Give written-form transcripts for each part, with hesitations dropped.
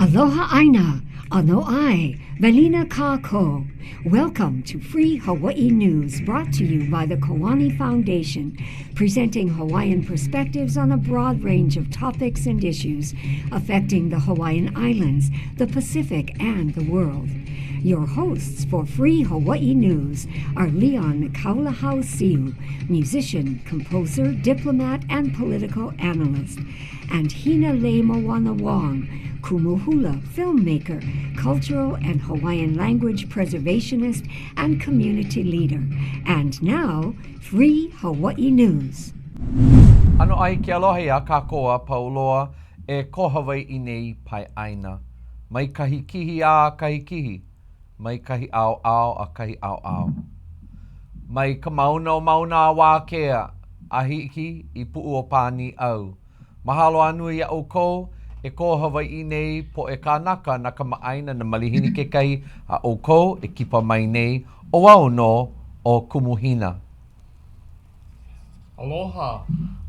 Aloha Aina, Ano Ai, Velina Kako. Welcome to Free Hawaii News, brought to you by the Koani Foundation, presenting Hawaiian perspectives on a broad range of topics and issues affecting the Hawaiian Islands, the Pacific, and the world. Your hosts for Free Hawaii News are Leon Kaulahau Siu, musician, composer, diplomat, and political analyst, and Hina Le Moana Wong, Kumuhula, filmmaker, cultural and Hawaiian language preservationist, and community leader. And now, Free Hawaii News. Ano ai ke aloha ia kākoa pauloa e kohawai i nei pai aina. Mai kahi kihi a kahi kihi. Mai kahi ao ao a kahi ao ao. Mai ka mauna o mauna a wā kea a hiki i puu o pāni au. Mahalo anui a o kou e ko Hawaii nei po e kānaka na ka maaina na malihini ke kai a o kou e kipa mai nei o au no o kumuhina. Aloha.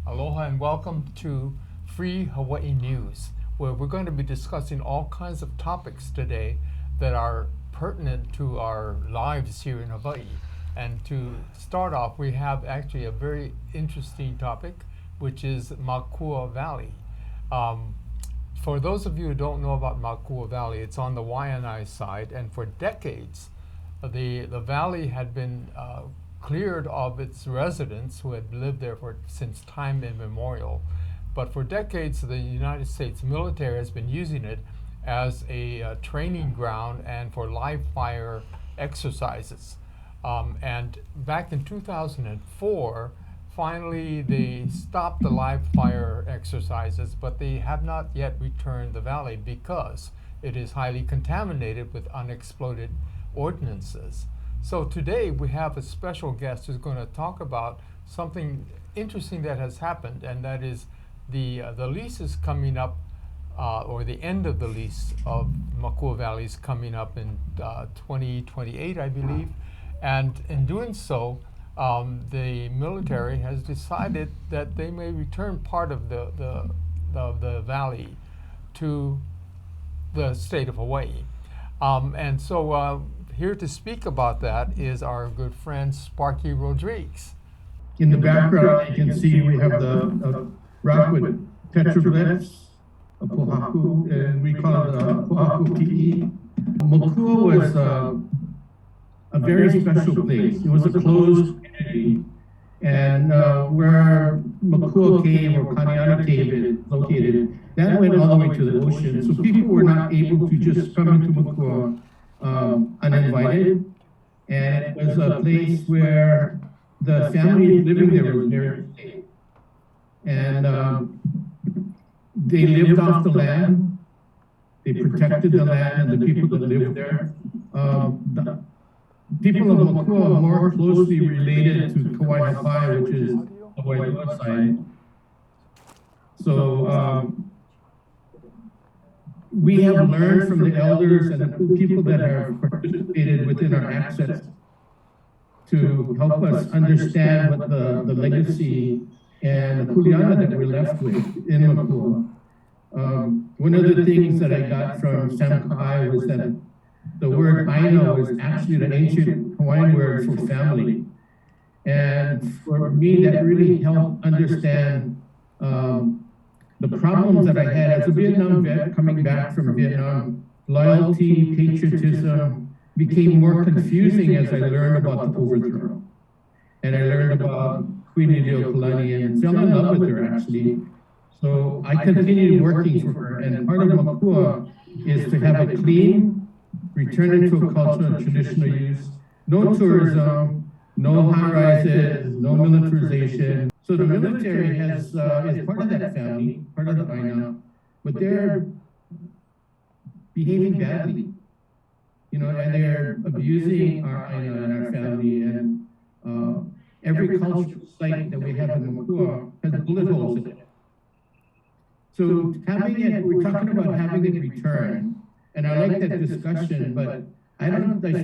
Aloha and welcome to Free Hawaii News, where we're going to be discussing all kinds of topics today that are pertinent to our lives here in Hawaii. And to start off, we have actually a very interesting topic, which is Makua Valley. For those of you who don't know about Makua Valley, it's on the Waianae side, and for decades, the valley had been cleared of its residents who had lived there since time immemorial. But for decades, the United States military has been using it as a training ground and for live fire exercises. And back in 2004, finally, they stopped the live fire exercises, but they have not yet returned the valley because it is highly contaminated with unexploded ordnances. So today we have a special guest who's going to talk about something interesting that has happened, and that is the lease is coming up, or the end of the lease of Makua Valley is coming up in 2028, I believe. And in doing so, the military has decided that they may return part of the valley to the state of Hawaii. And so here to speak about that is our good friend Sparky Rodriguez. In the background, you can see we have the rock with petroglyphs, a pohaku, and we call it a pohaku ki'i. Makua was a very special place. It was a closed community, and where Makua Cave or Kaneana Cave is located, that went all the way to the ocean. So people were not able to just come into Makua uninvited, and it was a place where the family living there was very safe. And they lived off the land. They protected the land and the people that lived there. The people of Makua are more closely related to Kauai Hapai, which is the Wailua side. So we have learned from the elders and the people that have participated within our access to help us understand what the legacy and the kuleana that we're left with in Makua. One of the things that I got from Sam Kai was that the word aina was actually the ancient Hawaiian word for family. And for me, that really helped understand the problems that I had as a Vietnam vet coming back from Vietnam. Loyalty, patriotism became more confusing as I learned about the overthrow. And I learned about Queen Decolonization and fell in love with her, actually. So I continued working for her, and part of Makua is to have it clean, return it to a culture of traditional use, no tourism, no high-rises, no militarization. So the military is part of that family, part of the Aina, but they're behaving badly, and they're abusing our Aina and our family, and every cultural site that we have in Makua has bullet holes in it. So having it, we're talking about having it return, and I like that discussion, but I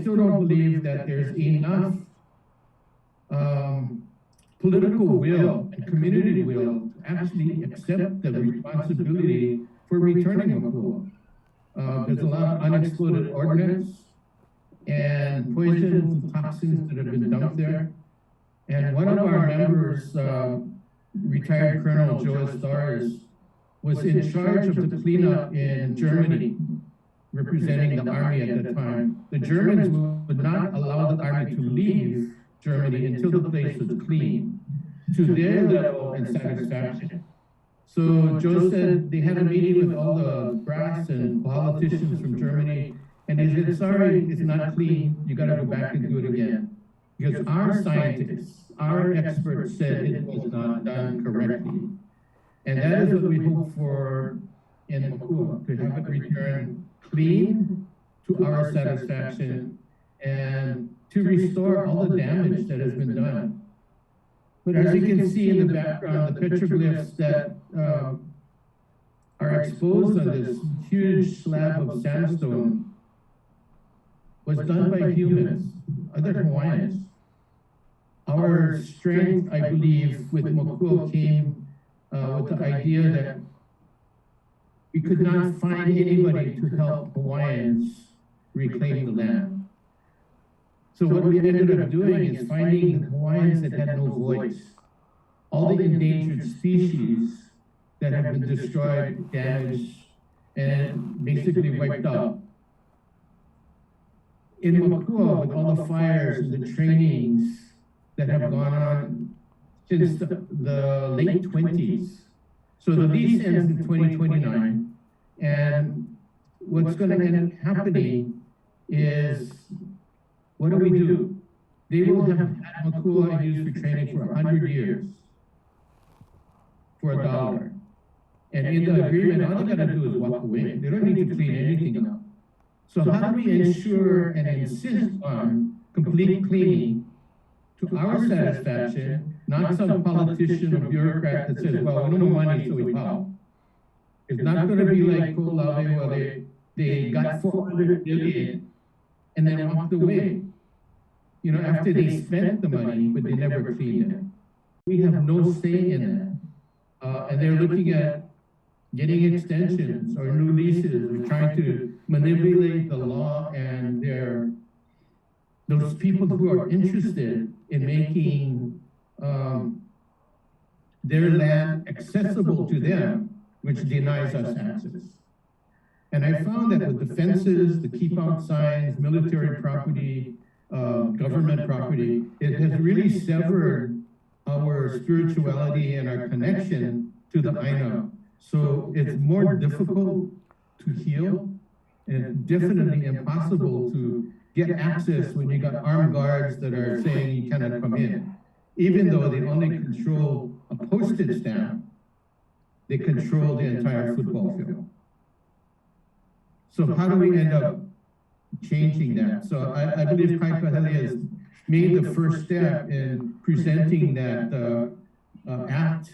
still don't believe that there's enough political will and community will to actually accept the responsibility for returning Makua. There's a lot of unexploded ordnance and poisons and toxins that have been dumped there. And one of our members, retired Colonel Joe Stars, was in charge of the cleanup in Germany, representing the army at that time. The Germans would not allow the army to leave Germany until the place was clean, to their level and satisfaction. So Joe said they had a meeting with all the brass and politicians from Germany, and they said, sorry, it's not clean, you gotta go back and do it again. Because our scientists, our experts said it was not done correctly. And that is what we hope for in Makua, to have it return clean to our satisfaction and to restore all the damage that has been done. But as you can see in the background, the petroglyphs that are exposed on this huge slab of sandstone was done by humans, other Hawaiians. Our strength, I believe, with Makua came with the idea that we could not find anybody to help Hawaiians reclaim the land. So what we ended up doing is finding the Hawaiians that had no voice, all the endangered species that have been destroyed, damaged, and basically wiped out. In Makua, with all the fires and the trainings that have gone on since the late 20s. So the lease ends in 2029, and what's going to end up happening is, what do? They will have had Makua in use for training for 100 years for $1. And in the agreement, all they got to do is walk away. They don't need to clean anything up. So how do we ensure and insist on complete cleaning to our satisfaction, not some politician or bureaucrat that says, well, we don't have money, so we pow. It's not going to be like Kolave, where they got 400 billion and then walked away. You know, after they spent the money, but they never cleaned it. We have no say in that. And they're looking at getting extensions or new leases. We're trying to manipulate the law, and those people who are interested in making their land accessible to them, which denies us access. And I found that with the fences, the keep out signs, military property, government property, it has really severed our spirituality and our connection to the Aina. So it's more difficult to heal, and it's definitely impossible to get access when you got armed guards that are saying you cannot come in. Even though they only control a postage stamp, they control the entire football field. So how do we end up changing that? So I believe Kaipahele has made the first step in presenting that act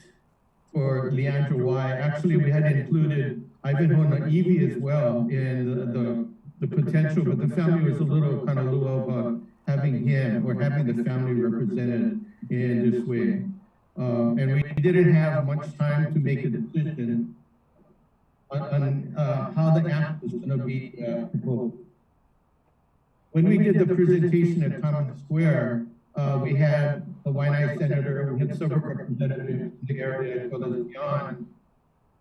for Leandro Y. Actually, we had included Ivanhoe Naivi as well in the potential, but the family was a little kind of luau about having him or having the family represented in this way. And we didn't have much time to make a decision on how the act was going to be proposed. When we did the presentation at Common Square, we had the Waianae senator, we had several representatives in the area as well as beyond,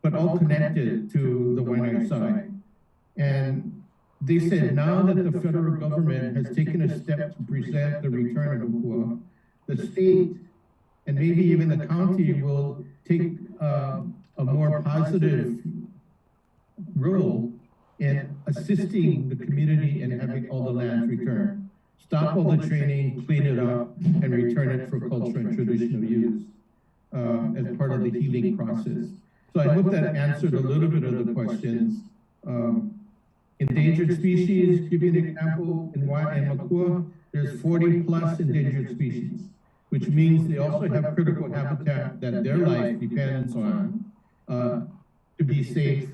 but all connected to the Waianae side. And they said now that the federal government has taken a step to present the return of Makua, the state and maybe even the county will take a more positive role in assisting the community in having all the lands returned. Stop all the training, clean it up, and return it for culture and traditional use as part of the healing process. So I hope that answered a little bit of the questions. Endangered species, give you an example, in Makua, there's 40 plus endangered species, which means they also have critical habitat that their life depends on to be safe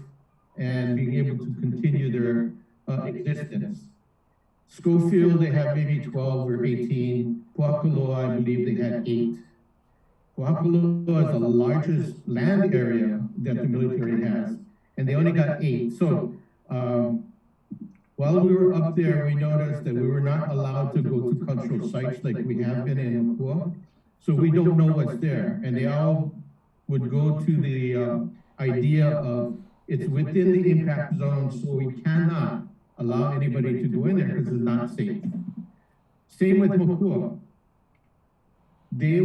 and being able to continue their existence. Schofield, they have maybe 12 or 18. Puakaloa, I believe they had 8. Puakaloa is the largest land area that the military has, and they only got 8. So While we were up there, we noticed that we were not allowed to go to cultural sites like we have been in Makua. So we don't know what's there. And they all would go to the idea of it's within the impact zone, so we cannot allow anybody to go in there because it's not safe. Same with Makua. They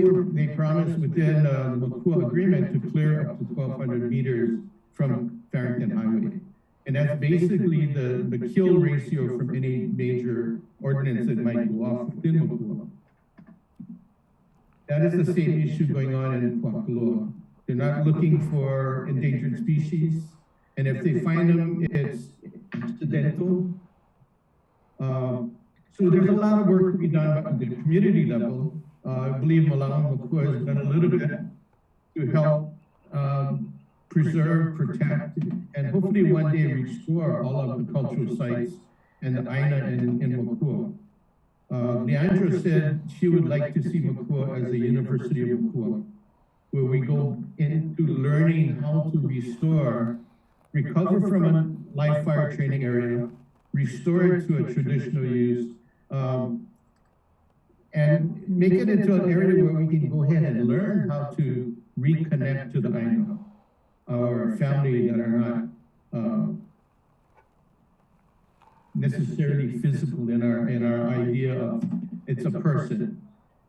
promised within the Makua agreement to clear up to 1,200 meters from Farrington Highway. And that's basically the kill ratio from any major ordinance that might go off within Makua. That is the same issue going on in Puakaloa. They're not looking for endangered species, and if they find them, it's accidental. So there's a lot of work to be done at the community level. I believe Malawi Makua has done a little bit to help preserve, protect, and hopefully one day restore all of the cultural sites and the Aina in Makua. Leandra said she would like to see Makua as a University of Makua, where we go into learning how to restore, recover from a live fire training area, restore it to a traditional use, and make it into an area where we can go ahead and learn how to reconnect to the Aina, our family that are not necessarily physical in our idea of it's a person.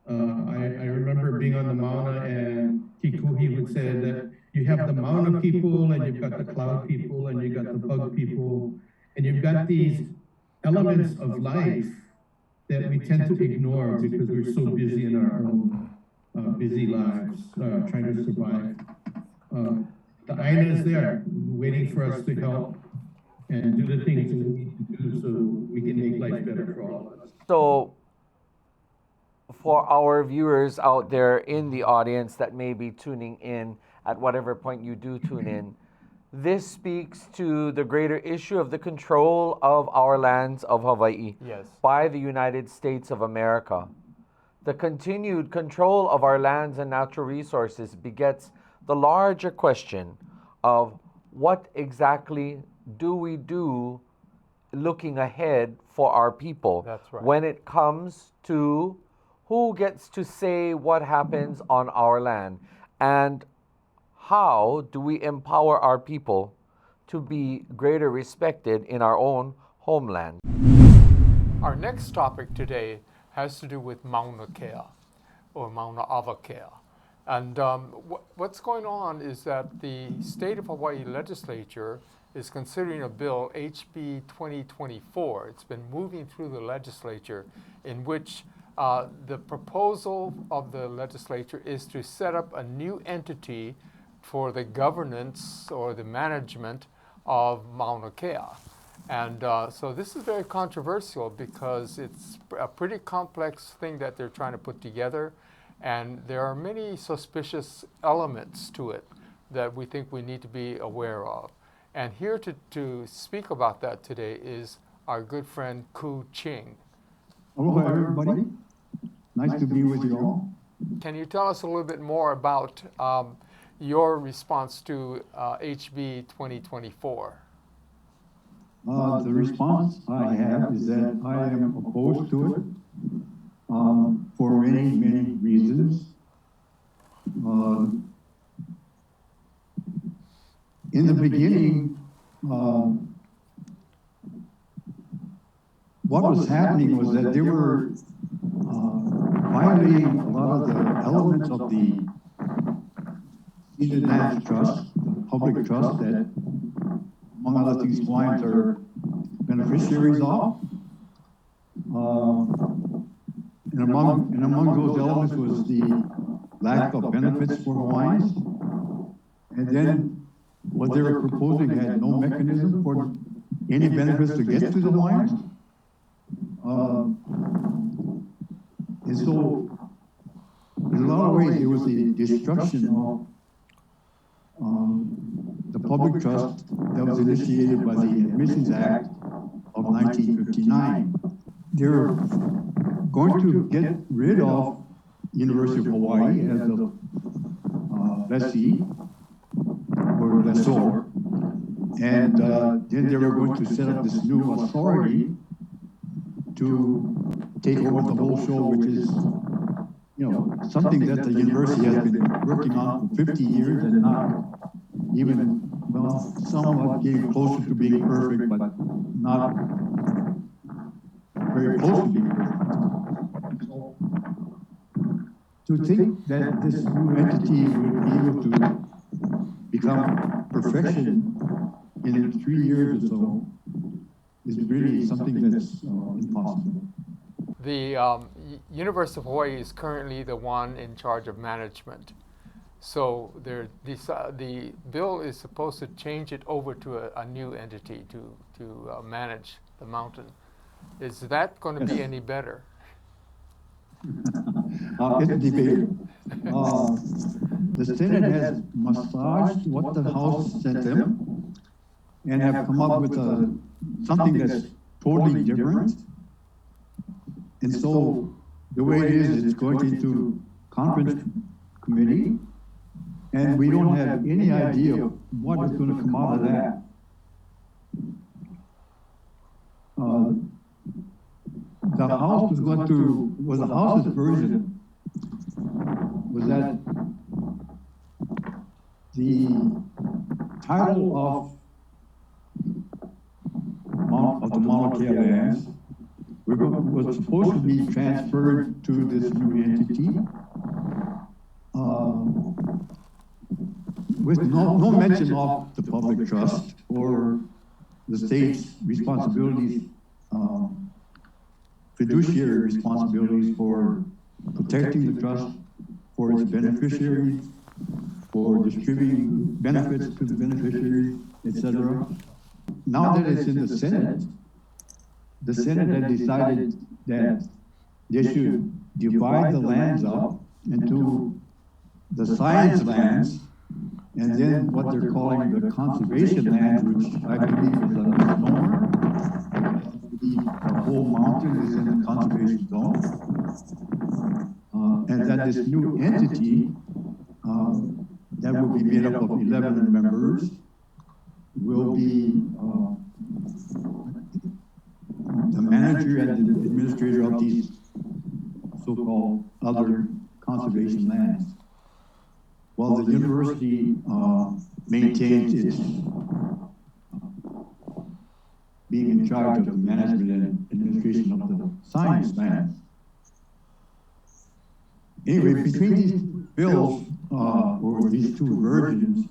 I remember being on the Mauna, and Kikuhi would say that you have the Mauna people, and you've got the cloud people, and you've got the bug people, and you've got these elements of life that we tend to ignore because we're so busy in our own busy lives, trying to survive. The Aina is there, waiting for us to help and do the things that we need to do so we can make life better for all of us. So, for our viewers out there in the audience that may be tuning in at whatever point you do tune in, this speaks to the greater issue of the control of our lands of Hawaii by the United States of America. The continued control of our lands and natural resources begets the larger question of what exactly do we do looking ahead for our people when it comes to who gets to say what happens on our land, and how do we empower our people to be greater respected in our own homeland. Our next topic today has to do with Mauna Kea, or Mauna Avakea. And what's going on is that the State of Hawaii legislature is considering a bill, HB 2024. It's been moving through the legislature, in which the proposal of the legislature is to set up a new entity for the governance or the management of Mauna Kea. And so this is very controversial because it's a pretty complex thing that they're trying to put together, and there are many suspicious elements to it that we think we need to be aware of. And here to speak about that today is our good friend Ku Ching. Aloha, everybody. Nice to be with you all. Can you tell us a little bit more about your response to HB 2024? The response I have is that I am opposed to it for many, many reasons. In the beginning, what was happening was that they were violating a lot of the elements of the Ceded Lands Trust, the public trust that, among other things, Hawaiians are beneficiaries of. And among those elements was the lack of benefits for Hawaiians. And then what they were proposing had no mechanism for any benefits to get to the Hawaiians. And so, in a lot of ways, it was the destruction of the public trust that was initiated by the Admissions Act of 1959. They're going to get rid of University of Hawaii as a lessee or lessor, And then they were going to set up this new authority to take over the whole show, which is, you know, something that the university has been working on for 50 years and not even, well, somewhat getting closer to being perfect, but not very close to being perfect. So, to think that this new entity would be able to become perfection in 3 years or so is really something that's impossible. The University of Hawaii is currently the one in charge of management. So the bill is supposed to change it over to a new entity to manage the mountain. Is that going to be any better? It's debatable. The Senate has massaged what the House sent them and have come up with something that's totally different. And so the way it is, it's going into conference committee, and we don't have any idea of what is going to come out of that. The House was going to, was the House's version was that the title of the Mauna Kea lands was supposed to be transferred to this new entity with no mention of the public trust or the state's responsibilities, fiduciary responsibilities for protecting the trust for its beneficiaries, for distributing benefits to the beneficiaries, etc. Now that it's in the Senate had decided that they should divide the lands up into the science lands and then what they're calling the conservation lands, which I believe is a misnomer. The whole mountain is in the conservation zone. And that this new entity that will be made up of 11 members will be the manager and the administrator of these so-called other conservation lands. While the university maintains its being in charge of the management and administration of the science lands. Anyway, between these bills, or these two versions,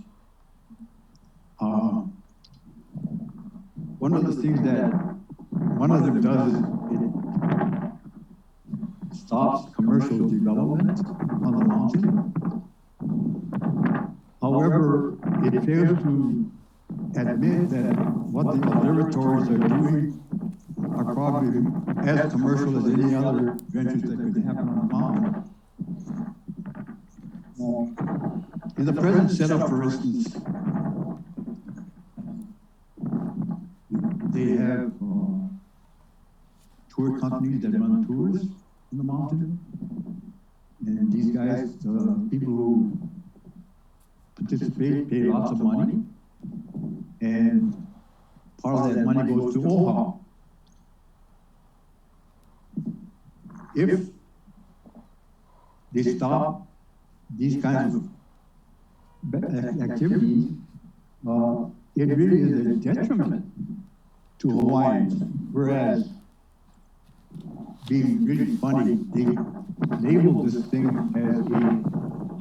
one of the things that one of them does is it stops commercial development on the mountain. However, it fails to admit that what the observatories are doing are probably as commercial as any other ventures that could happen on the mountain. In the present setup, for instance, they have tour companies that run tours in the mountain. And these guys, people who participate, pay lots of money. And part of that money goes to OHA. If they stop these kinds of activities, it really is a detriment to Hawaiians. Whereas, being really funny, they labeled this thing as a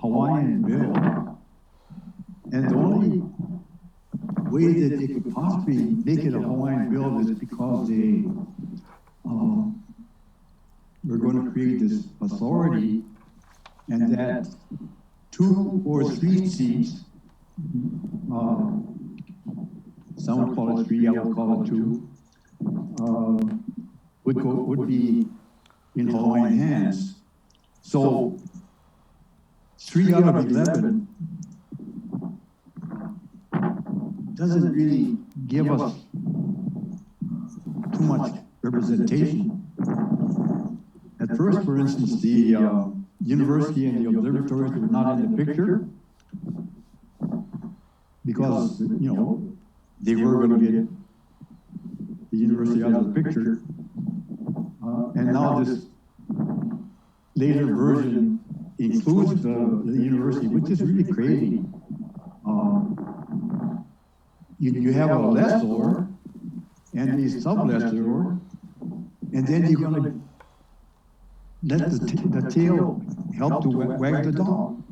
Hawaiian bill. And the only way that they could possibly make it a Hawaiian bill is because they were going to create this authority, and that 2 or 3 seats, some would call it 3, I would call it 2, would be in Hawaiian hands. So 3 out of 11 doesn't really give us too much representation. At first, for instance, the university and the observatories were not in the picture because, you know, they were going to get the university out of the picture. And now this later version includes the university, which is really crazy. You have a lessor and a sublessor, and then you're going to let the tail help to wag the dog.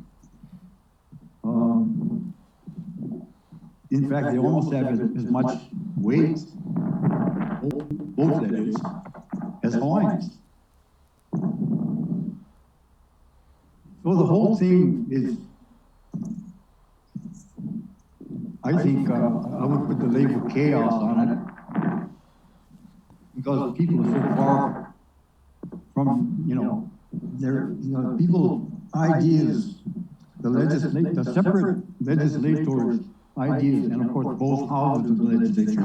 In fact, they almost have as much weight, both that is, as Hawaiians. So the whole thing is, I think I would put the label chaos on it, because people are so far from, people ideas, the separate legislators' ideas, and of course both houses of the legislature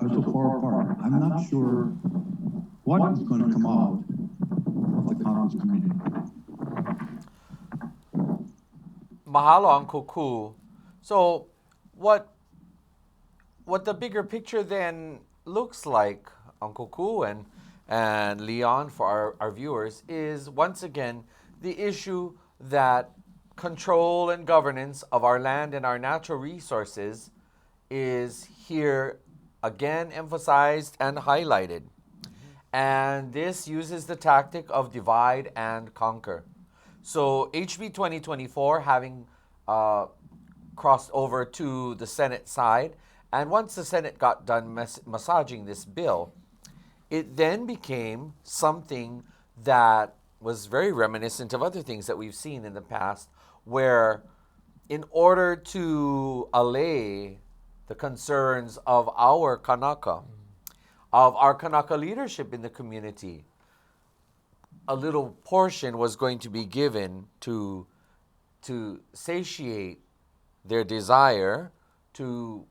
are so far apart. I'm not sure what is going to come out of the conference committee. Mahalo, Uncle Ku. So what the bigger picture then looks like, Uncle Ku and Leon, for our viewers, is once again the issue that control and governance of our land and our natural resources is here again emphasized and highlighted. And this uses the tactic of divide and conquer. So HB 2024 having crossed over to the Senate side, and once the Senate got done massaging this bill, it then became something that was very reminiscent of other things that we've seen in the past, where in order to allay the concerns of our Kanaka, of our Kanaka leadership in the community, a little portion was going to be given to satiate their desire to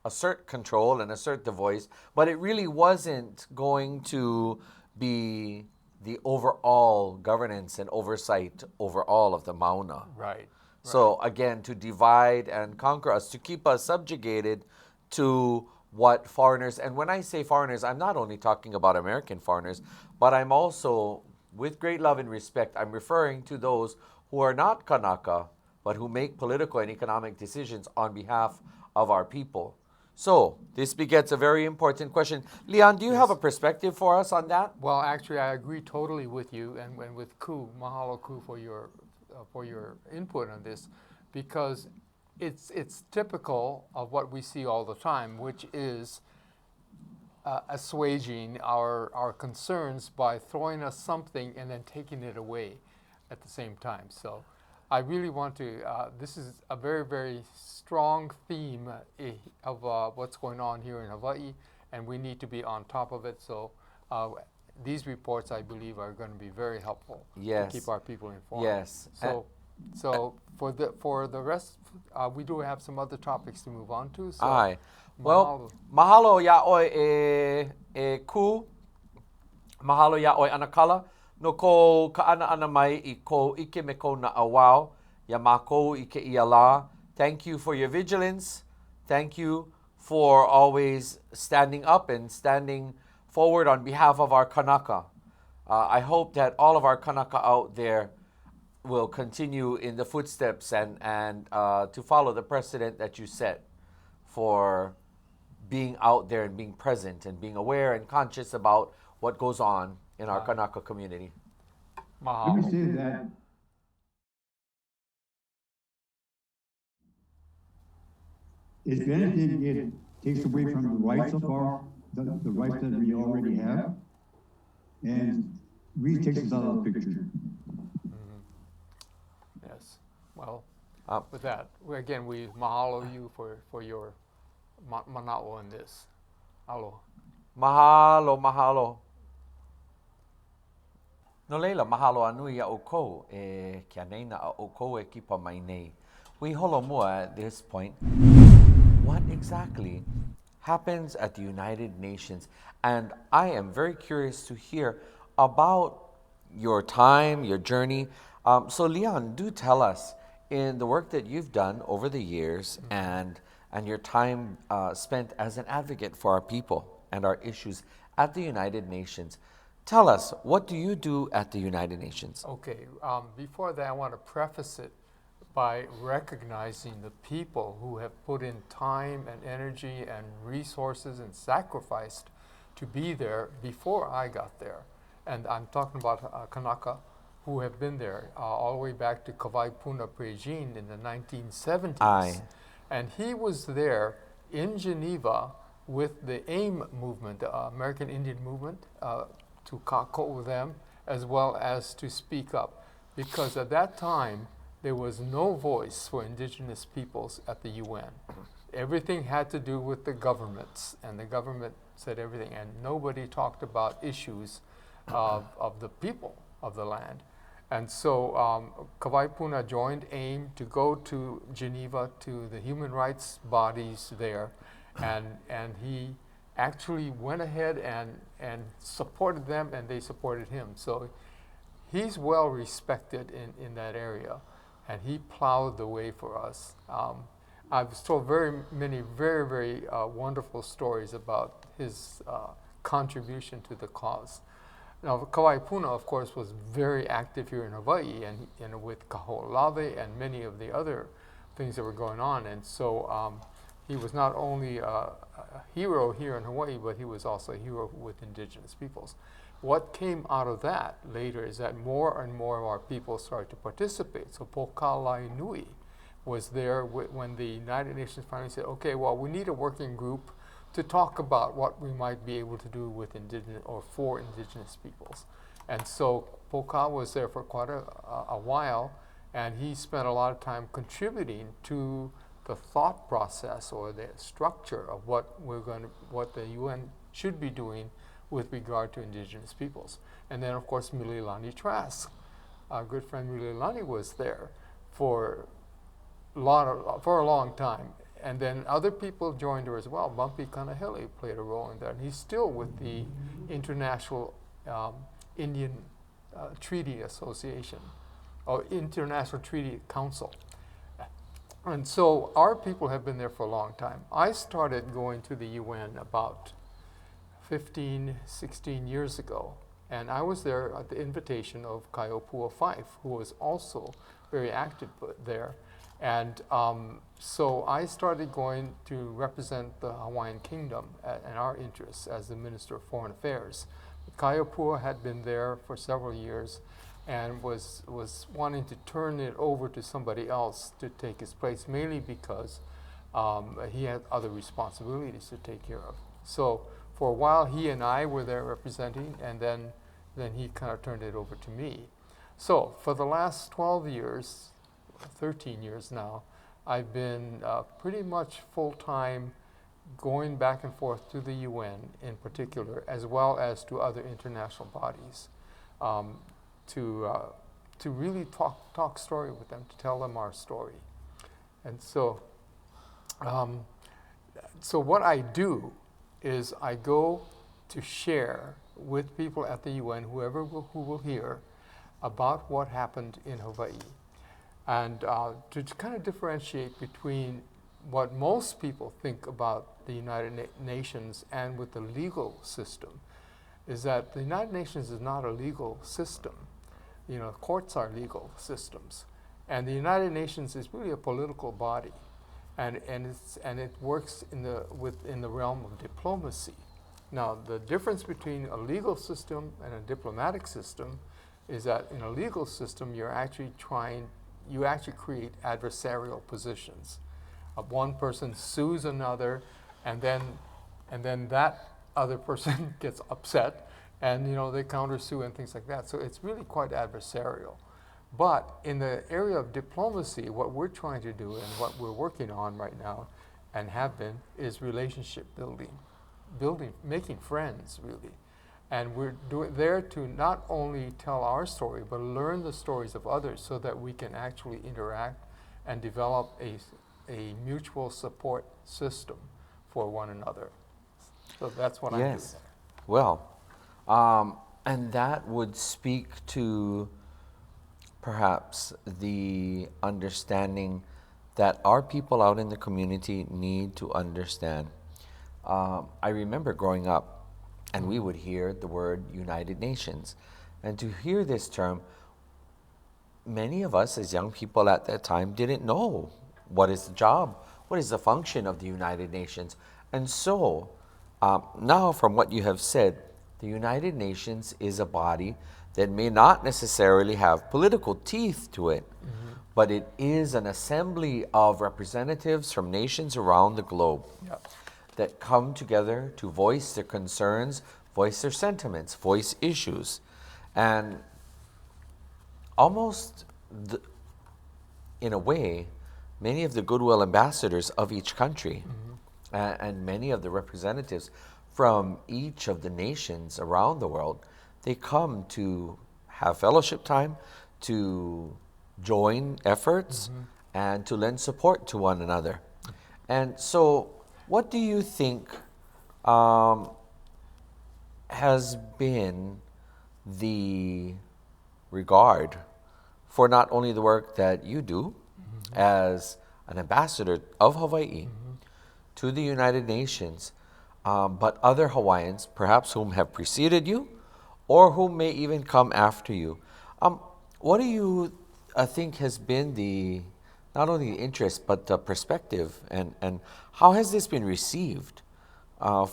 assert control and assert the voice, but it really wasn't going to be the overall governance and oversight over all of the Mauna. Right. So again, to divide and conquer us, to keep us subjugated to what foreigners, and when I say foreigners, I'm not only talking about American foreigners, but I'm also, with great love and respect, I'm referring to those who are not Kanaka, but who make political and economic decisions on behalf of our people. So this begets a very important question. Leon, do you have a perspective for us on that? Well, actually, I agree totally with you and with Ku. Mahalo, Ku, for your input on this, because it's typical of what we see all the time, which is assuaging our concerns by throwing us something and then taking it away at the same time. So I really want to, this is a very, very strong theme of what's going on here in Hawaii, and we need to be on top of it. So these reports, I believe, are going to be very helpful to keep our people informed. Yes. So for the rest, we do have some other topics to move on to. So Aye. Well, mahalo ya oi ku, mahalo ya oi anakala, no ko kaana mai I ko ike me ko na awao, ya mako ike iala. Thank you for your vigilance. Thank you for always standing up and standing forward on behalf of our Kanaka. I hope that all of our Kanaka out there will continue in the footsteps and to follow the precedent that you set for being out there and being present and being aware and conscious about what goes on in our Kanaka community. Let me say that if anything, it takes away from the rights of the rights that we already have, and really takes us out of the picture. Yes. Well, with that, again, we mahalo you for your mana'o in this. Aloha. Mahalo, mahalo. No leila, mahalo anui a oko e kia neina a oko e kipa mai nei. We holo mua at this point. What exactly happens at the United Nations? And I am very curious to hear about your time, your journey. So Leon, do tell us, in the work that you've done over the years and and your time spent as an advocate for our people and our issues at the United Nations. Tell us, what do you do at the United Nations? Okay, before that, I want to preface it by recognizing the people who have put in time and energy and resources and sacrificed to be there before I got there. And I'm talking about Kanaka, who have been there all the way back to Kawai Puna Prejin in the 1970s. Aye. And he was there in Geneva with the AIM movement, the American Indian movement, to kako them, as well as to speak up. Because at that time, there was no voice for indigenous peoples at the UN. Everything had to do with the governments, and the government said everything, and nobody talked about issues of the people of the land. And so Kawai Puna joined AIM to go to Geneva to the human rights bodies there, and he actually went ahead and supported them, and they supported him. So he's well respected in that area, and he plowed the way for us. I've told very many very wonderful stories about his contribution to the cause. Now, Kawai Puna, of course, was very active here in Hawaii and with Kaho'olawe and many of the other things that were going on. And so he was not only a hero here in Hawaii, but he was also a hero with indigenous peoples. What came out of that later is that more and more of our people started to participate. So Pokalai Nui was there when the United Nations finally said, okay, well, we need a working group to talk about what we might be able to do with indigenous or for indigenous peoples. And so Poka was there for quite a while, and he spent a lot of time contributing to the thought process or the structure of what the UN should be doing with regard to indigenous peoples. And then, of course, Mililani Trask, our good friend Mililani, was there for a long time. And then other people joined her as well. Bumpy Kanahele played a role in that. And he's still with the International Indian Treaty Association, or International Treaty Council. And so our people have been there for a long time. I started going to the UN about 15, 16 years ago. And I was there at the invitation of Kaiopua Fife, who was also very active there. And so I started going to represent the Hawaiian Kingdom and our interests as the Minister of Foreign Affairs. Kaiopua had been there for several years and was wanting to turn it over to somebody else to take his place, mainly because he had other responsibilities to take care of. So for a while, he and I were there representing, and then he kind of turned it over to me. So for the last 12 years, 13 years now, I've been pretty much full-time going back and forth to the UN in particular, as well as to other international bodies, to really talk story with them, to tell them our story. And so, so what I do is I go to share with people at the UN, who will hear, about what happened in Hawaii. And to kind of differentiate between what most people think about the United Nations and with the legal system is that the United Nations is not a legal system. You know, courts are legal systems. And the United Nations is really a political body. And it works in the realm of diplomacy. Now, the difference between a legal system and a diplomatic system is that in a legal system, you actually create adversarial positions. One person sues another, and then that other person gets upset, and they countersue and things like that. So it's really quite adversarial. But in the area of diplomacy, what we're trying to do and what we're working on right now, and have been, is relationship building, making friends, really. And we're there to not only tell our story, but learn the stories of others so that we can actually interact and develop a mutual support system for one another. So that's what I'm doing. Yes. Well, and that would speak to perhaps the understanding that our people out in the community need to understand. I remember growing up, and we would hear the word United Nations. And to hear this term, many of us as young people at that time didn't know what is the job, what is the function of the United Nations. And so, now from what you have said, the United Nations is a body that may not necessarily have political teeth to it, but it is an assembly of representatives from nations around the globe that come together to voice their concerns, voice their sentiments, voice issues. And almost, in a way, many of the goodwill ambassadors of each country and many of the representatives from each of the nations around the world, they come to have fellowship time, to join efforts, and to lend support to one another. And so, what do you think has been the regard for not only the work that you do as an ambassador of Hawaii to the United Nations, but other Hawaiians, perhaps whom have preceded you or whom may even come after you? What do you think has been the, not only the interest, but the perspective, and how has this been received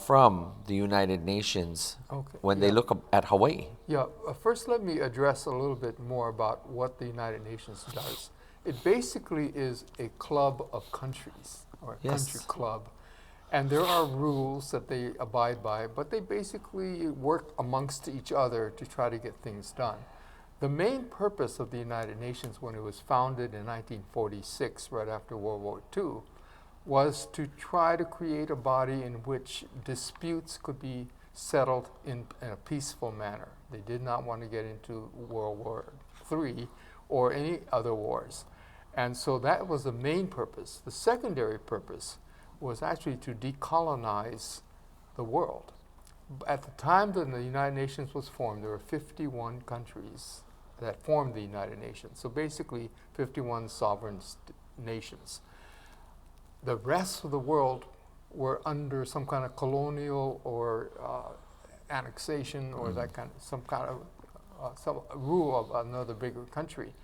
from the United Nations when they look at Hawaii? Yeah, first let me address a little bit more about what the United Nations does. It basically is a club of countries, or a country club. And there are rules that they abide by, but they basically work amongst each other to try to get things done. The main purpose of the United Nations when it was founded in 1946, right after World War II, was to try to create a body in which disputes could be settled in a peaceful manner. They did not want to get into World War III or any other wars. And so that was the main purpose. The secondary purpose was actually to decolonize the world. At the time that the United Nations was formed, there were 51 countries that formed the United Nations. So basically 51 sovereign nations. The rest of the world were under some kind of colonial or annexation or that kind of, some kind of some rule of another bigger country.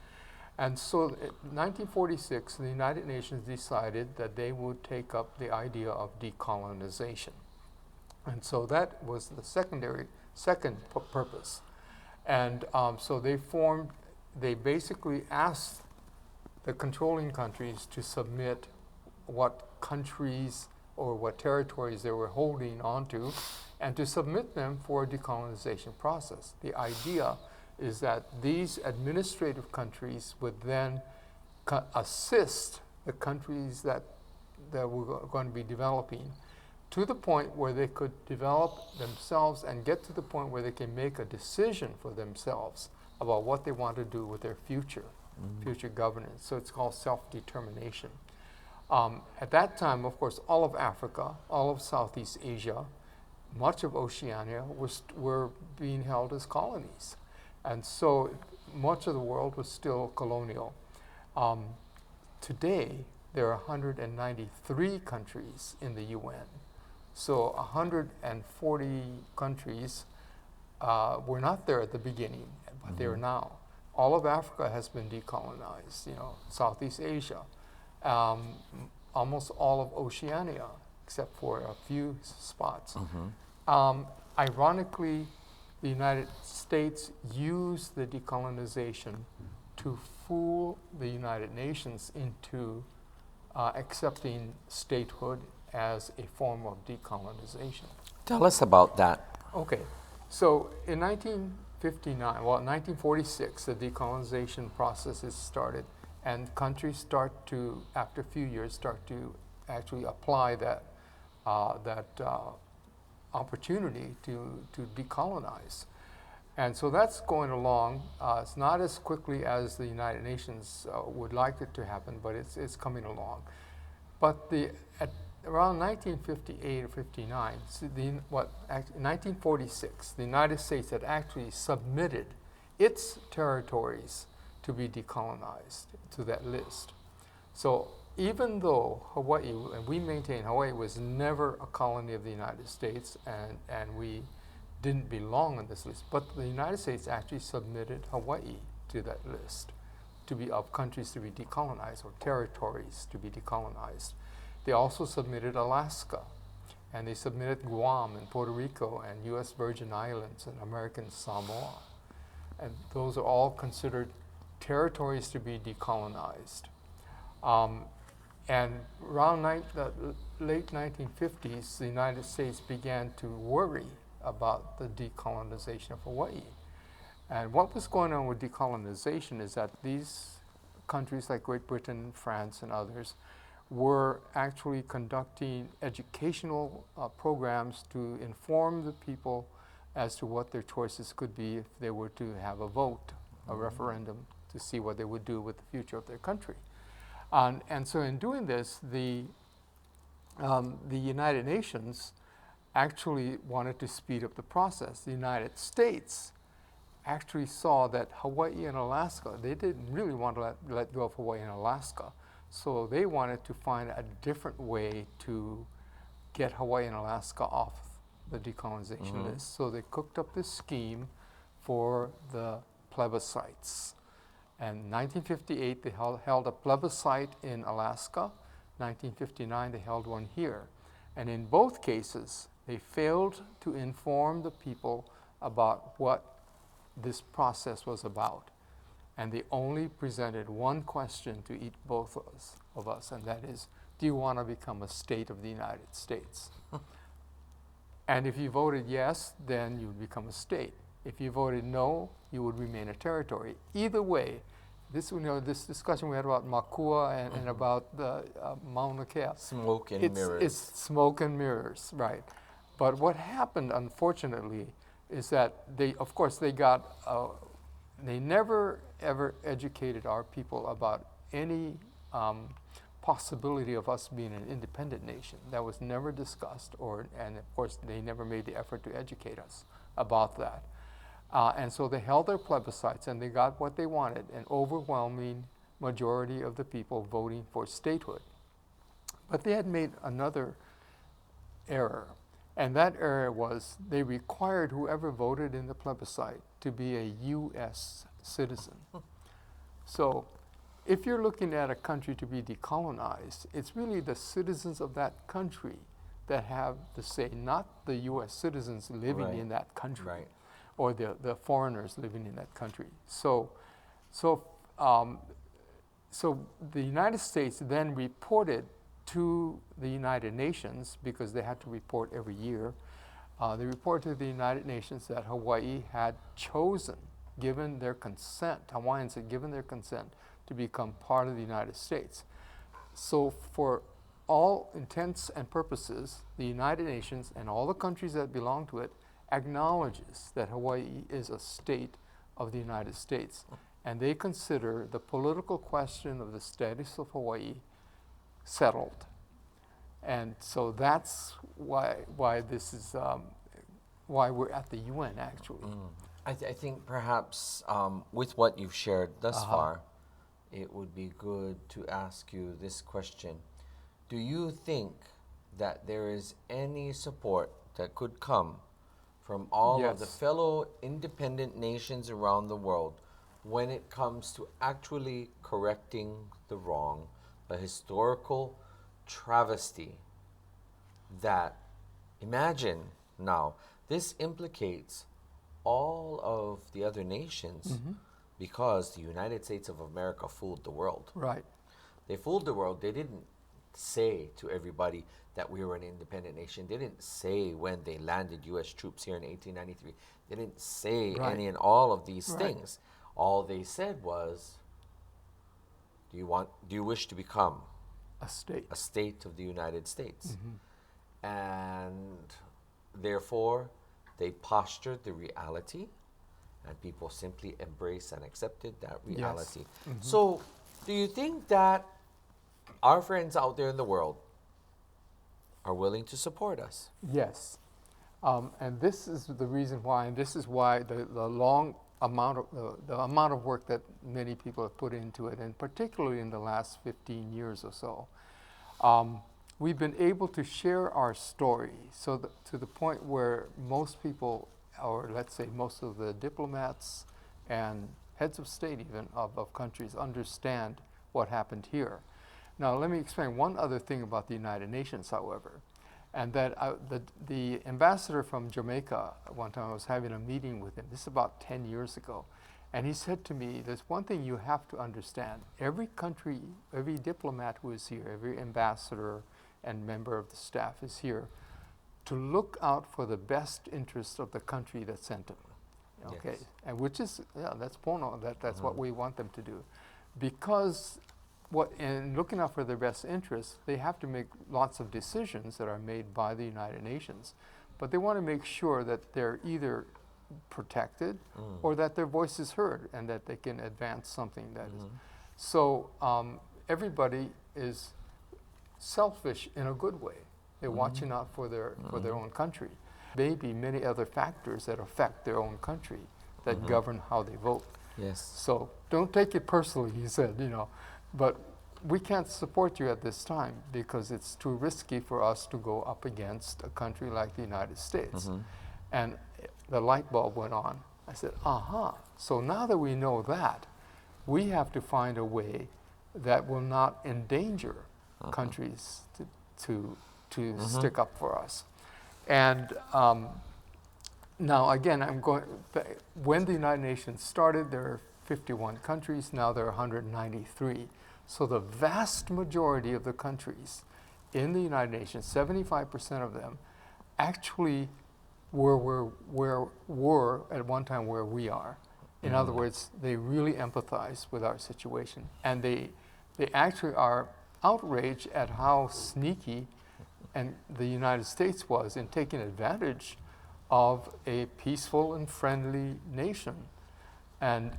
And so in 1946, the United Nations decided that they would take up the idea of decolonization. And so that was the second purpose. And so they basically asked the controlling countries to submit what countries or what territories they were holding onto and to submit them for a decolonization process. The idea is that these administrative countries would then assist the countries that were going to be developing to the point where they could develop themselves and get to the point where they can make a decision for themselves about what they want to do with their future governance. So it's called self-determination. At that time, of course, all of Africa, all of Southeast Asia, much of Oceania were being held as colonies. And so much of the world was still colonial. Today, there are 193 countries in the UN. So 140 countries were not there at the beginning, but they are now. All of Africa has been decolonized, Southeast Asia, almost all of Oceania, except for a few spots. Ironically, the United States used the decolonization to fool the United Nations into accepting statehood as a form of decolonization. Tell us about that. Okay, so in 1946, the decolonization process is started, and countries start to, after a few years, start to actually apply that opportunity to decolonize. And so that's going along. It's not as quickly as the United Nations would like it to happen, but it's coming along. But around 1958 or 59, so in 1946, the United States had actually submitted its territories to be decolonized to that list. So even though Hawaii, and we maintain Hawaii was never a colony of the United States, and we didn't belong on this list, but the United States actually submitted Hawaii to that list to be of countries to be decolonized or territories to be decolonized. They also submitted Alaska, and they submitted Guam and Puerto Rico and U.S. Virgin Islands and American Samoa. And those are all considered territories to be decolonized. And around the late 1950s, the United States began to worry about the decolonization of Hawaii. And what was going on with decolonization is that these countries like Great Britain, France, and others were actually conducting educational programs to inform the people as to what their choices could be if they were to have a vote, a referendum, to see what they would do with the future of their country. And so in doing this, the United Nations actually wanted to speed up the process. The United States actually saw that Hawaii and Alaska, they didn't really want to let go of Hawaii and Alaska. So they wanted to find a different way to get Hawaii and Alaska off the decolonization list. So they cooked up this scheme for the plebiscites. And 1958, they held a plebiscite in Alaska. 1959, they held one here. And in both cases, they failed to inform the people about what this process was about. And they only presented one question to each both of us, and that is, do you want to become a state of the United States? And if you voted yes, then you would become a state. If you voted no, you would remain a territory. Either way, this discussion we had about Makua and about the Mauna Kea. Smoke and mirrors. It's smoke and mirrors, right. But what happened, unfortunately, is that they never ever educated our people about any possibility of us being an independent nation. That was never discussed, and of course they never made the effort to educate us about that. And so they held their plebiscites and they got what they wanted, an overwhelming majority of the people voting for statehood. But they had made another error. And that error was they required whoever voted in the plebiscite to be a U.S. citizen. So if you're looking at a country to be decolonized, it's really the citizens of that country that have the say, not the U.S. citizens living in that country or the foreigners living in that country. So the United States then reported to the United Nations, because they had to report every year, they reported to the United Nations that Hawaii had chosen, given their consent, Hawaiians had given their consent to become part of the United States. So for all intents and purposes, the United Nations and all the countries that belong to it acknowledges that Hawaii is a state of the United States. And they consider the political question of the status of Hawaii settled. And so that's why this is why we're at the UN, actually. I think perhaps with what you've shared thus far, it would be good to ask you this question. Do you think that there is any support that could come from all of the fellow independent nations around the world when it comes to actually correcting the wrong, the historical travesty that, imagine now, this implicates all of the other nations because the United States of America fooled the world. Right. They fooled the world. They didn't say to everybody that we were an independent nation. They didn't say when they landed U.S. troops here in 1893. They didn't say any and all of these things. All they said was, do you wish to become a state of the United States? And therefore, they postured the reality, and people simply embraced and accepted that reality. So, do you think that our friends out there in the world are willing to support us? Yes. And this is the reason why, and this is why the long the amount of work that many people have put into it, and particularly in the last 15 years or so. We've been able to share our story to the point where most people, or let's say most of the diplomats and heads of state even of countries understand what happened here. Now let me explain one other thing about the United Nations, however, and that the ambassador from Jamaica, one time I was having a meeting with him, this is about 10 years ago, and he said to me, there's one thing you have to understand. Every country, every diplomat who is here, every ambassador and member of the staff is here to look out for the best interest of the country that sent them. Okay, Yes. and which is, that's Pono, that's what we want them to do. Because in looking out for their best interests, they have to make lots of decisions that are made by the United Nations. But they want to make sure that they're either protected or that their voice is heard and that they can advance something that is. So everybody is selfish in a good way. They're watching out for their own country. Maybe many other factors that affect their own country that govern how they vote. Yes. So don't take it personally, he said, but we can't support you at this time because it's too risky for us to go up against a country like the United States. And the light bulb went on. I said, so now that we know that, we have to find a way that will not endanger countries to stick up for us. And now again, when the United Nations started, there were 51 countries, now there are 193. So the vast majority of the countries in the United Nations, 75% of them, actually were at one time where we are. In other words, they really empathize with our situation. And they actually are outraged at how sneaky and the United States was in taking advantage of a peaceful and friendly nation. And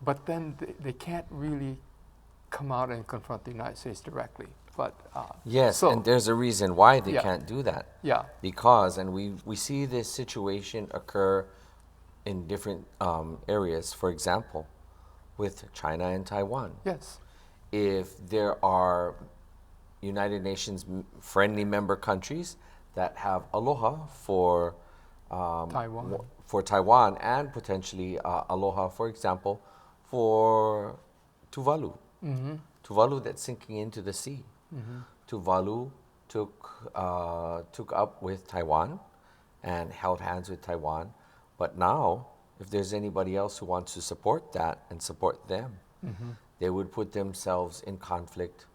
but then they can't really come out and confront the United States directly. But Yes, and there's a reason why they Yeah. can't do that. Yeah. Because, and we see this situation occur in different areas. For example, with China and Taiwan. Yes. If there are United Nations friendly member countries that have aloha for Taiwan. for Taiwan and potentially aloha, for example, for Tuvalu. Tuvalu that's sinking into the sea. Tuvalu took up with Taiwan and held hands with Taiwan. But now, if there's anybody else who wants to support that and support them, they would put themselves in conflict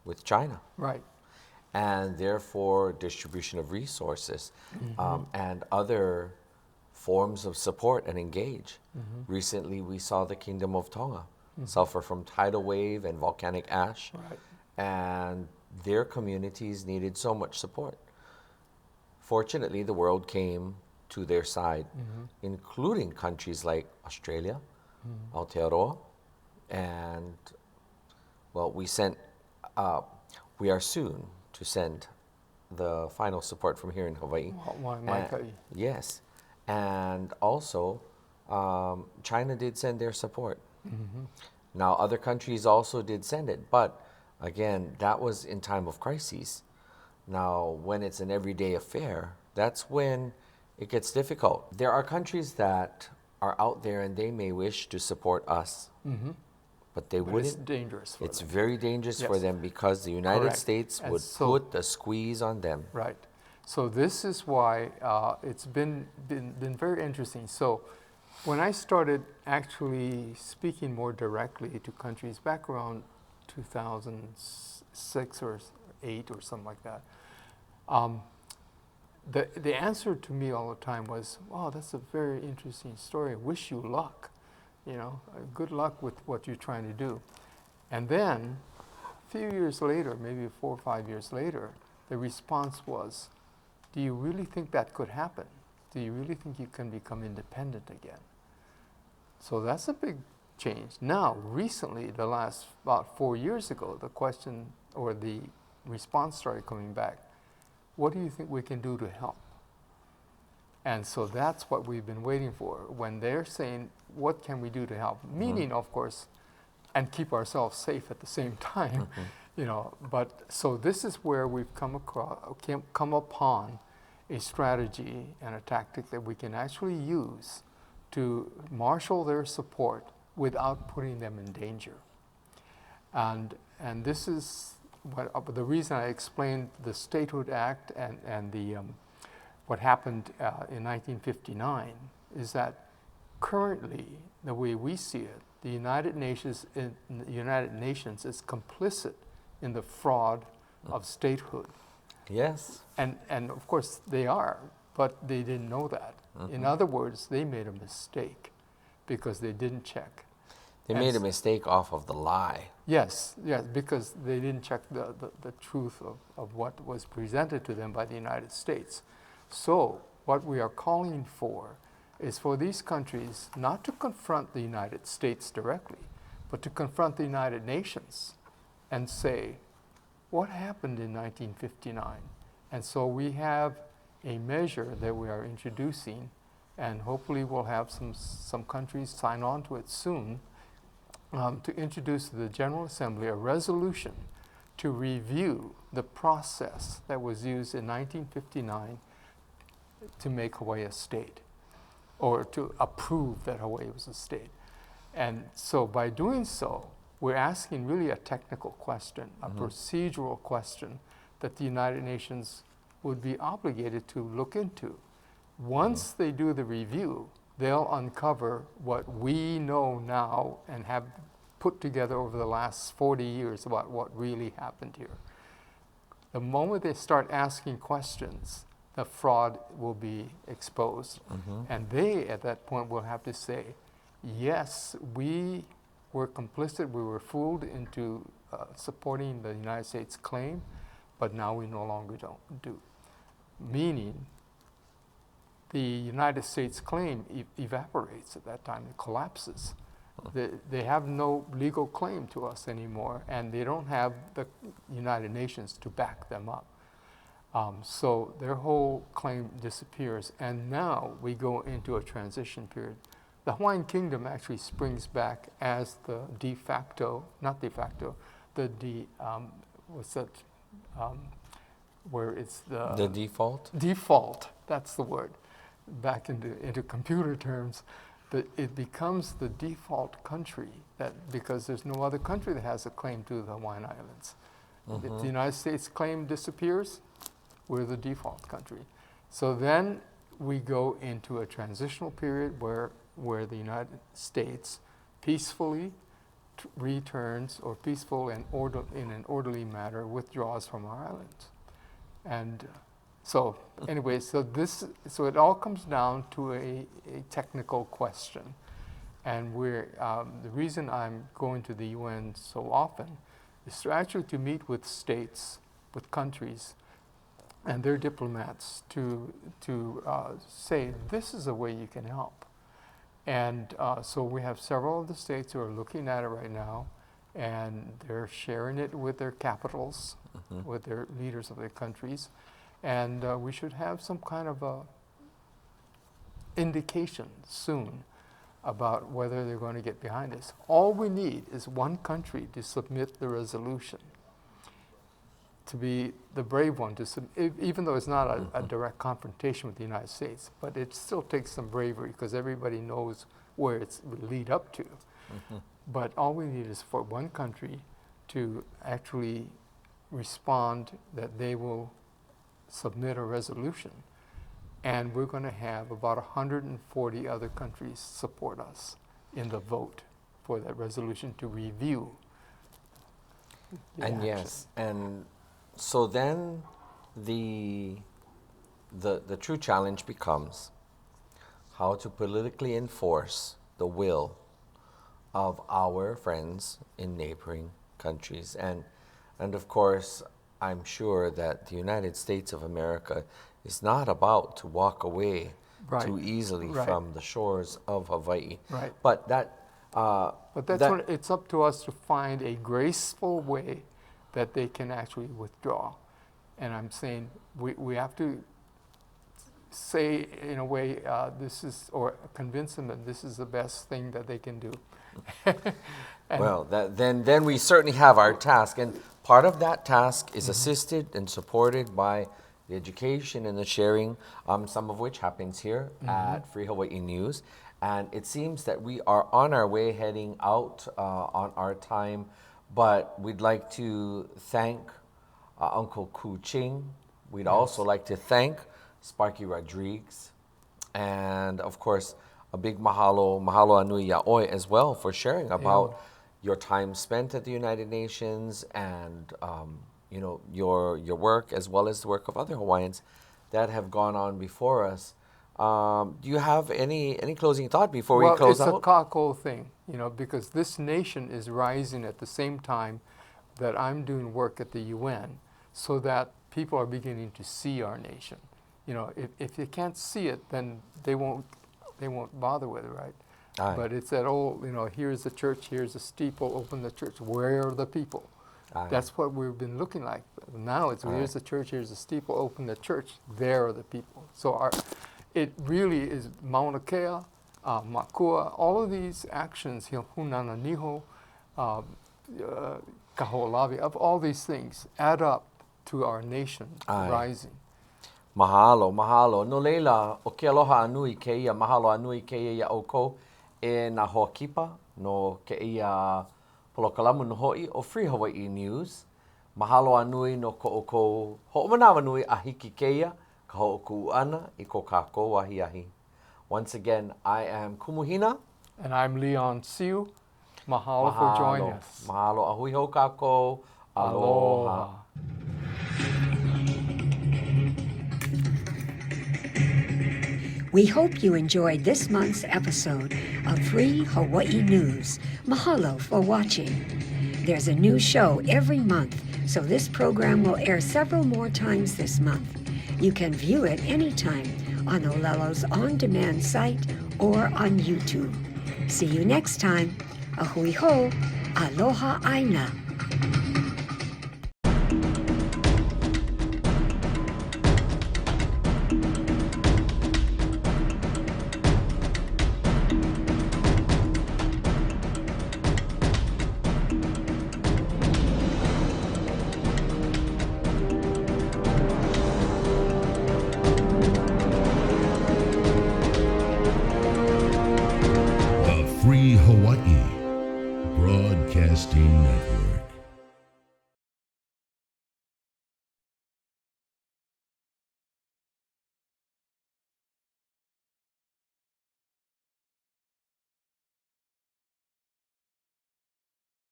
with China. Right. And therefore, distribution of resources and other forms of support and engage. Recently, we saw the Kingdom of Tonga suffer from tidal wave and volcanic ash, Right. and their communities needed so much support. Fortunately, the world came to their side, including countries like Australia, Aotearoa, and, well, we are soon to send the final support from here in Hawaii. Maikai. Yes, and also China did send their support. Now other countries also did send it, but again, that was in time of crises. Now when it's an everyday affair, that's when it gets difficult. There are countries that are out there and they may wish to support us, but they But wouldn't. it's dangerous for It's them. very dangerous for Yes. them because the United Correct. States And would so- put the squeeze on them. Right. So this is why it's been very interesting. So when I started actually speaking more directly to countries back around 2006 or 8 or something like that, the answer to me all the time was, "Wow, that's a very interesting story. Wish you luck. Good luck with what you're trying to do." And then a few years later, maybe 4 or 5 years later, the response was, "Do you really think that could happen? Do you really think you can become independent again?" So that's a big change. Now, recently, the last about 4 years ago, the question or the response started coming back. What do you think we can do to help? And so that's what we've been waiting for. When they're saying, what can we do to help? Meaning, of course, and keep ourselves safe at the same time, you know. But so this is where we've come upon a strategy and a tactic that we can actually use to marshal their support without putting them in danger. And this is the reason I explained the Statehood Act and the what happened in 1959 is that currently, the way we see it, the United Nations is complicit in the fraud of statehood. Yes. And of course they are, but they didn't know that. In other words, they made a mistake because they didn't check. They made a mistake off of the lie. Yes, because they didn't check the truth of what was presented to them by the United States. So what we are calling for is for these countries not to confront the United States directly, but to confront the United Nations and say, what happened in 1959? And so we have a measure that we are introducing, and hopefully we'll have some countries sign on to it soon, to introduce to the General Assembly a resolution to review the process that was used in 1959 to make Hawaii a state, or to approve that Hawaii was a state. And so by doing so, we're asking really a technical question, a procedural question that the United Nations would be obligated to look into. Once they do the review, they'll uncover what we know now and have put together over the last 40 years about what really happened here. The moment they start asking questions, the fraud will be exposed. And they, at that point, will have to say, yes, we were complicit, we were fooled into supporting the United States claim, but now we no longer don't do. Meaning, the United States claim evaporates at that time, it collapses. They have no legal claim to us anymore, and they don't have the United Nations to back them up. So their whole claim disappears, and now we go into a transition period. The Hawaiian Kingdom actually springs back as the de facto, not de facto, what's that, where it's The default? Default, that's the word. Back into computer terms, it becomes the default country because there's no other country that has a claim to the Hawaiian Islands. If the United States claim disappears, we're the default country. So then we go into a transitional period where the United States peacefully returns, or peaceful and in an orderly manner withdraws from our islands. And so anyway, so it all comes down to a technical question. And the reason I'm going to the UN so often is to meet with states, with countries, and their diplomats to say, this is a way you can help. And so we have several of the states who are looking at it right now, and they're sharing it with their capitals, with their leaders of their countries. And we should have some kind of a indication soon about whether they're going to get behind this. All we need is one country to submit the resolution, to be the brave one to submit, even though it's not a direct confrontation with the United States, but it still takes some bravery because everybody knows where it's lead up to. But all we need is for one country to actually respond that they will submit a resolution, and we're going to have about 140 other countries support us in the vote for that resolution to review the And action. yes, and so then the true challenge becomes how to politically enforce the will of our friends in neighboring countries. And of course, I'm sure that the United States of America is not about to walk away too easily from the shores of Hawaii. Right. But that's when it's up to us to find a graceful way that they can actually withdraw. And I'm saying we have to say in a way this is, or convince them that this is the best thing that they can do. And Well, then we certainly have our task, and part of that task is assisted and supported by the education and the sharing, some of which happens here at Free Hawaii News. And it seems that we are on our way heading out on our time, but we'd like to thank Uncle Ku Ching. We'd also like to thank Sparky Rodriguez, and of course, a big mahalo anui ya'oi as well for sharing about your time spent at the United Nations and you know, your work as well as the work of other Hawaiians that have gone on before us. Do you have any closing thought before we close out? Well, it's a kako thing, you know, because this nation is rising at the same time that I'm doing work at the UN, so that people are beginning to see our nation. You know, if they can't see it, then they won't bother with it, right? Aye. But it's that old, you know, here's the church, here's the steeple, open the church. Where are the people? Aye. That's what we've been looking like. Now it's here's the church, here's the steeple, open the church. There are the people. So it really is Mauna Kea, Makua, all of these actions, Hunana Niho, Kaho'olawe, of all these things add up to our nation rising. Mahalo. No leila, o ke aloha anui ke ia, mahalo anui ke ia oko e na hoakipa no ke ia polokalamu no hoi o Free Hawaii News. Mahalo anui no ko oko ho'omanawa nui a hiki ke ia, ka ho'oku ana I ko kākou ahi. Once again, I am Kumuhina. And I'm Leon Siu. Mahalo for joining us. Mahalo a hui hou kākou. Aloha. We hope you enjoyed this month's episode of Free Hawaii News. Mahalo for watching. There's a new show every month, so this program will air several more times this month. You can view it anytime on Olelo's on-demand site or on YouTube. See you next time. Ahui ho, aloha aina.